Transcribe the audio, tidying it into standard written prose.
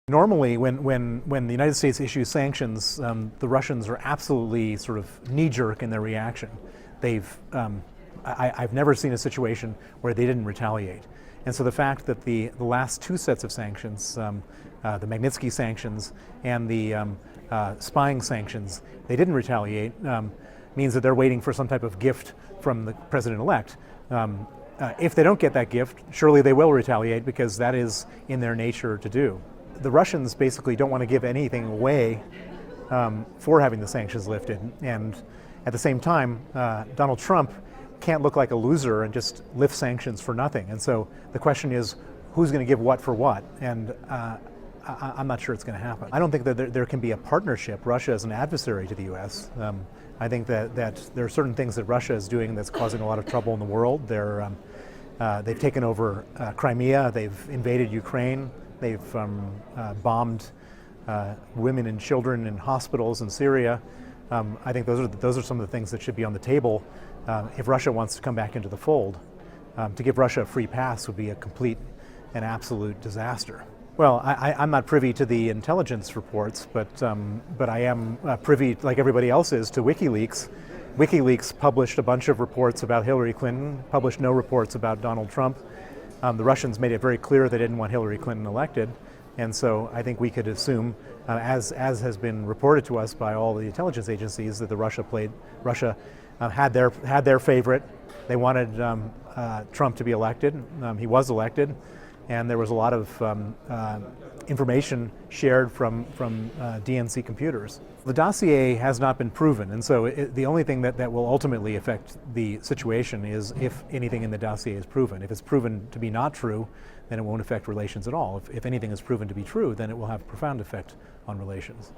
Normally, when the United States issues sanctions, the Russians are absolutely sort of knee-jerk in their reaction. I've never seen a situation where they didn't retaliate. And so the fact that the last two sets of sanctions, the Magnitsky sanctions and the spying sanctions, they didn't retaliate, means that they're waiting for some type of gift from the president-elect. If they don't get that gift, surely they will retaliate, because that is in their nature to do. The Russians basically don't want to give anything away for having the sanctions lifted. And at the same time, Donald Trump can't look like a loser and just lift sanctions for nothing. And so the question is, who's going to give what for what? And I'm not sure it's going to happen. I don't think that there can be a partnership. Russia is an adversary to the U.S. I think that there are certain things that Russia is doing that's causing a lot of trouble in the world. They've taken over Crimea, they've invaded Ukraine, they've bombed women and children in hospitals in Syria. I think those are some of the things that should be on the table if Russia wants to come back into the fold. To give Russia a free pass would be a complete and absolute disaster. Well, I'm not privy to the intelligence reports, but I am privy, like everybody else is, to WikiLeaks. WikiLeaks published a bunch of reports about Hillary Clinton, published no reports about Donald Trump. The Russians made it very clear they didn't want Hillary Clinton elected, and so I think we could assume, as has been reported to us by all the intelligence agencies, that Russia had their favorite. They wanted Trump to be elected. He was elected, and there was a lot of information shared from DNC computers. The dossier has not been proven, and so the only thing that will ultimately affect the situation is if anything in the dossier is proven. If it's proven to be not true, then it won't affect relations at all. If anything is proven to be true, then it will have a profound effect on relations.